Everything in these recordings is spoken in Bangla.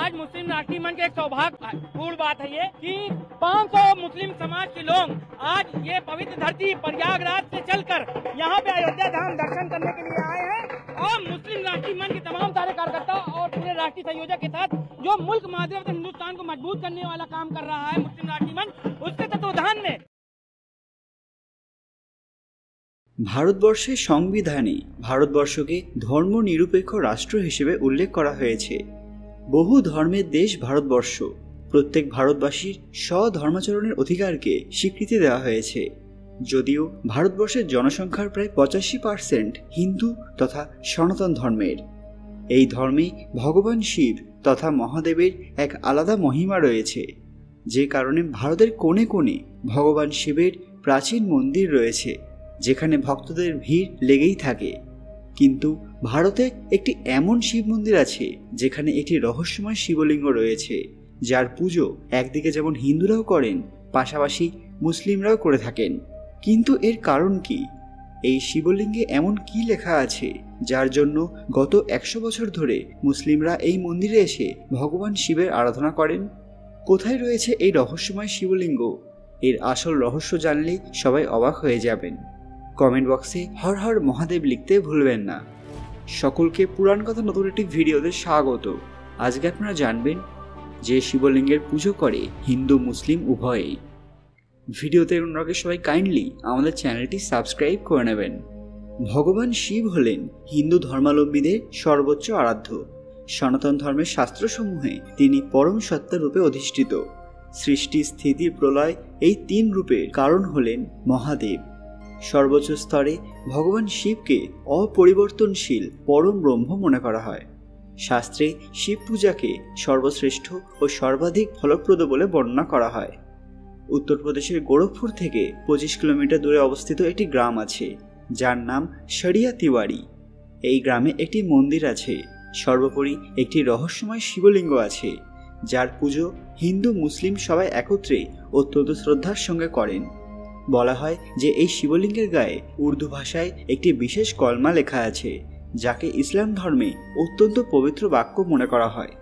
आज मुस्लिम राष्ट्रीय मंच के एक सौभाग्यपूर्ण बात है ये कि 500 मुस्लिम समाज के लोग आज ये पवित्र धरती प्रयागराज से चलकर यहाँ पे अयोध्या धाम दर्शन करने के लिए आए हैं और मुस्लिम राष्ट्रीय मंच के तमाम सारे कार्यकर्ता और पूरे राष्ट्रीय संयोजक के साथ जो मुल्क मादरत हिंदुस्तान को मजबूत करने वाला काम कर रहा है मुस्लिम राष्ट्रीय मंच, उसके तत्वावधान में ভারতবর্ষের সংবিধানে ভারতবর্ষকে ধর্মনিরপেক্ষ রাষ্ট্র হিসেবে উল্লেখ করা হয়েছে। বহু ধর্মের দেশ ভারতবর্ষ, প্রত্যেক ভারতবাসীর স্বধর্মাচরণের অধিকারকে স্বীকৃতি দেওয়া হয়েছে। যদিও ভারতবর্ষের জনসংখ্যার প্রায় 85% হিন্দু তথা সনাতন ধর্মের। এই ধর্মে ভগবান শিব তথা মহাদেবের এক আলাদা মহিমা রয়েছে, যে কারণে ভারতের কোণে কোণে ভগবান শিবের প্রাচীন মন্দির রয়েছে, যেখানে ভক্তদের ভিড় লেগেই থাকে। কিন্তু ভারতে একটি এমন শিব মন্দির আছে যেখানে একটি রহস্যময় শিবলিঙ্গ রয়েছে, যার পুজো একদিকে যেমন হিন্দুরাও করেন, পাশাপাশি মুসলিমরাও করে থাকেন। কিন্তু এর কারণ কি? এই শিবলিঙ্গে এমন কি লেখা আছে যার জন্য গত 100 বছর ধরে মুসলিমরা এই মন্দিরে এসে ভগবান শিবের আরাধনা করেন? কোথায় রয়েছে এই রহস্যময় শিবলিঙ্গ? এর আসল রহস্য জানলে সবাই অবাক হয়ে যাবেন। কমেন্ট বক্সে হর হর মহাদেব লিখতে ভুলবেন না। সকলকে পুরাণ কথা নতুন একটি ভিডিওতে স্বাগত। আজকে আপনারা জানবেন যে শিবলিঙ্গের পুজো করে হিন্দু মুসলিম উভয়েই। ভিডিওতে অনুরাগের সবাই কাইন্ডলি আমাদের চ্যানেলটি সাবস্ক্রাইব করে নেবেন। ভগবান শিব হলেন হিন্দু ধর্মাবলম্বীদের সর্বোচ্চ আরাধ্য। সনাতন ধর্মের শাস্ত্রসমূহে তিনি পরম সত্তা রূপে অধিষ্ঠিত। সৃষ্টি, স্থিতি, প্রলয় এই 3 রূপের কারণ হলেন মহাদেব। সর্বোচ্চ স্তরে ভগবান শিবকে অপরিবর্তনশীল পরম ব্রহ্ম মনে করা হয়। শাস্ত্রে শিব পূজাকে সর্বশ্রেষ্ঠ ও সর্বাধিক ফলপ্রদ বলে বর্ণনা করা হয়। উত্তরপ্রদেশের গোরখপুর থেকে 25 কিলোমিটার দূরে অবস্থিত একটি গ্রাম আছে, যার নাম শরিয়া তিওয়ারি। এই গ্রামে একটি মন্দির আছে। সর্বোপরি একটি রহস্যময় শিবলিঙ্গ আছে, যার পুজো হিন্দু মুসলিম সবাই একত্রে অত্যন্ত শ্রদ্ধার সঙ্গে করেন। বলা হয় যে এই শিবলিঙ্গের গায়ে উর্দু ভাষায় একটি বিশেষ কলমা লেখা আছে, যাকে ইসলাম ধর্মে অত্যন্ত পবিত্র বাক্য মনে করা হয়।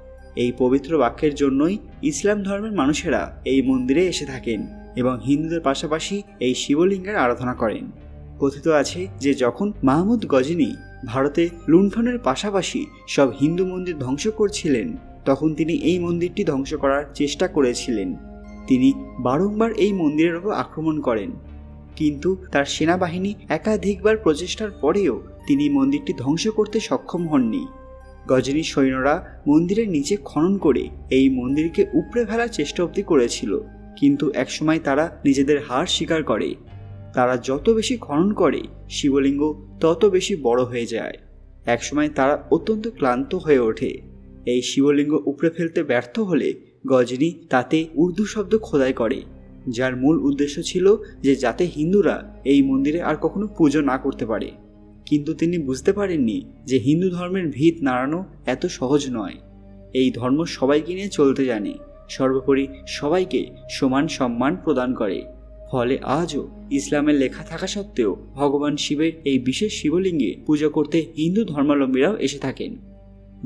এই পবিত্র বাক্যের জন্যই ইসলাম ধর্মের মানুষেরা এই মন্দিরে এসে থাকেন এবং হিন্দুদের পাশাপাশি এই শিবলিঙ্গের আরাধনা করেন। কথিত আছে যে যখন মাহমুদ গজনী ভারতে লুণ্ঠনের পাশাপাশি সব হিন্দু মন্দির ধ্বংস করছিলেন, তখন তিনি এই মন্দিরটি ধ্বংস করার চেষ্টা করেছিলেন। তিনি বারংবার এই মন্দিরের উপর আক্রমণ করেন, কিন্তু তার সেনাবাহিনী একাধিকবার প্রচেষ্টার পরেও তিনি মন্দিরটি ধ্বংস করতে সক্ষম হননি। গজনীর সৈন্যরা মন্দিরের নিচে খনন করে এই মন্দিরকে উপড়ে ফেলার চেষ্টা অবধি করেছিল, কিন্তু একসময় তারা নিজেদের হার স্বীকার করে। তারা যত বেশি খনন করে শিবলিঙ্গ তত বেশি বড় হয়ে যায়। একসময় তারা অত্যন্ত ক্লান্ত হয়ে ওঠে। এই শিবলিঙ্গ উপড়ে ফেলতে ব্যর্থ হলে গজনী তাতে উর্দু শব্দ খোদাই করে, যার মূল উদ্দেশ্য ছিল যে যাতে হিন্দুরা এই মন্দিরে আর কখনো পুজো না করতে পারে। কিন্তু তিনি বুঝতে পারেননি যে হিন্দু ধর্মের ভিত নাড়ানো এত সহজ নয়। এই ধর্ম সবাইকে নিয়ে চলতে জানে, সর্বোপরি সবাইকে সমান সম্মান প্রদান করে। ফলে আজও ইসলামের লেখা থাকা সত্ত্বেও ভগবান শিবের এই বিশেষ শিবলিঙ্গে পুজো করতে হিন্দু ধর্মাবলম্বীরাও এসে থাকেন।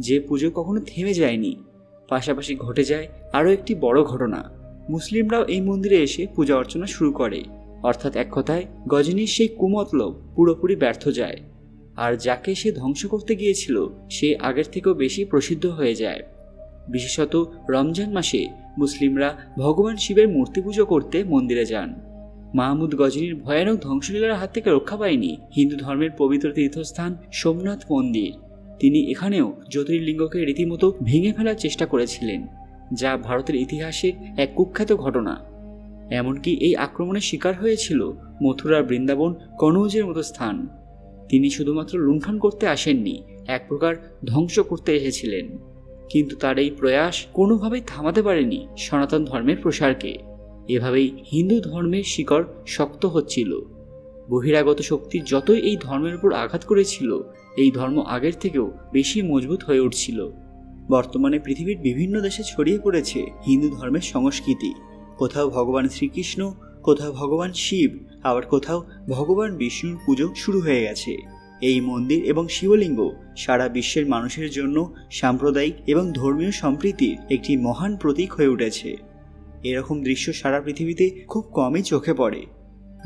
যে পুজো কখনো থেমে যায়নি। পাশাপাশি ঘটে যায় আরও একটি বড় ঘটনা। মুসলিমরাও এই মন্দিরে এসে পূজা অর্চনা শুরু করে, অর্থাৎ এক কথায় গজনীর সেই কুমতলব পুরোপুরি ব্যর্থ যায়, আর যাকে সে ধ্বংস করতে গিয়েছিল সে আগের থেকেও বেশি প্রসিদ্ধ হয়ে যায়। বিশেষত রমজান মাসে মুসলিমরা ভগবান শিবের মূর্তি পুজো করতে মন্দিরে যান। মাহমুদ গজনীর ভয়ানক ধ্বংসলীলার হাত থেকে রক্ষা পায়নি হিন্দু ধর্মের পবিত্র তীর্থস্থান সোমনাথ মন্দির। তিনি এখানেও জ্যোতির্লিঙ্গকে রীতিমতো ভেঙে ফেলার চেষ্টা করেছিলেন, যা ভারতের ইতিহাসের এক কুখ্যাত ঘটনা। এমনকি এই আক্রমণের শিকার হয়েছিল মথুরার বৃন্দাবন, কনৌজের মতো স্থান। তিনি শুধুমাত্র লুণ্ঠন করতে আসেননি, এক প্রকার ধ্বংস করতে এসেছিলেন। কিন্তু তার এই প্রয়াস কোনোভাবেই থামাতে পারেনি সনাতন ধর্মের প্রসারকে। এভাবেই হিন্দু ধর্মের শিকড় শক্ত হচ্ছিল। বহিরাগত শক্তি যতই এই ধর্মের উপর আঘাত করেছিল, এই ধর্ম আগের থেকেও বেশি মজবুত হয়ে উঠছিল। বর্তমানে পৃথিবীর বিভিন্ন দেশে ছড়িয়ে পড়েছে হিন্দু ধর্মের সংস্কৃতি। কোথাও ভগবান শ্রীকৃষ্ণ, কোথাও ভগবান শিব, আবার কোথাও ভগবান বিষ্ণুর পুজো শুরু হয়ে গেছে। এই মন্দির এবং শিবলিঙ্গ সারা বিশ্বের মানুষের জন্য সাম্প্রদায়িক এবং ধর্মীয় সম্প্রীতির একটি মহান প্রতীক হয়ে উঠেছে। এরকম দৃশ্য সারা পৃথিবীতে খুব কমই চোখে পড়ে।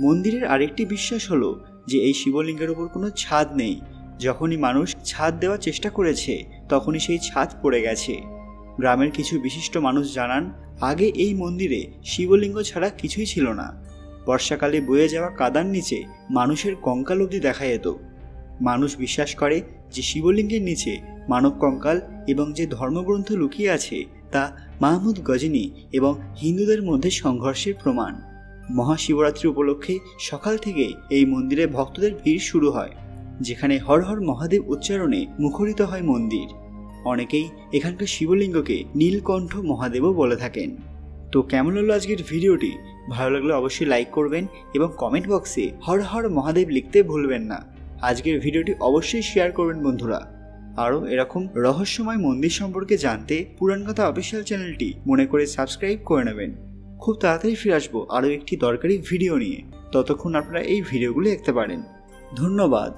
মন্দিরের আরেকটি বিশ্বাস হলো যে এই শিবলিঙ্গের ওপর কোনো ছাদ নেই। যখনই মানুষ ছাদ দেওয়ার চেষ্টা করেছে তখনই সেই ছাদ পড়ে গেছে। গ্রামের কিছু বিশিষ্ট মানুষ জানান, আগে এই মন্দিরে শিবলিঙ্গ ছাড়া কিছুই ছিল না। বর্ষাকালে বয়ে যাওয়া কাদার নিচে মানুষের কঙ্কাল অবধি দেখা যেত। মানুষ বিশ্বাস করে যে শিবলিঙ্গের নিচে মানব কঙ্কাল এবং যে ধর্মগ্রন্থ লুকিয়ে আছে তা মাহমুদ গজনী এবং হিন্দুদের মধ্যে সংঘর্ষের প্রমাণ। মহাশিবরাত্রি উপলক্ষে সকাল থেকে এই মন্দিরে ভক্তদের ভিড় শুরু হয়, যেখানে হর হর মহাদেব উচ্চারণে মুখরিত হয় মন্দির। অনেকেই এখানকার শিবলিঙ্গকে নীলকণ্ঠ মহাদেবও বলে থাকেন। তো কেমন হলো আজকের ভিডিওটি? ভালো লাগলে অবশ্যই লাইক করবেন এবং কমেন্ট বক্সে হর হর মহাদেব লিখতে ভুলবেন না। আজকের ভিডিওটি অবশ্যই শেয়ার করবেন বন্ধুরা। আরও এরকম রহস্যময় মন্দির সম্পর্কে জানতে পুরাণ কথা অফিসিয়াল চ্যানেলটি মনে করে সাবস্ক্রাইব করে নেবেন। খুব তাড়াতাড়ি ফিরে আসবো আরও একটি দরকারি ভিডিও নিয়ে। ততক্ষণ আপনারা এই ভিডিওগুলি দেখতে পারেন। ধন্যবাদ।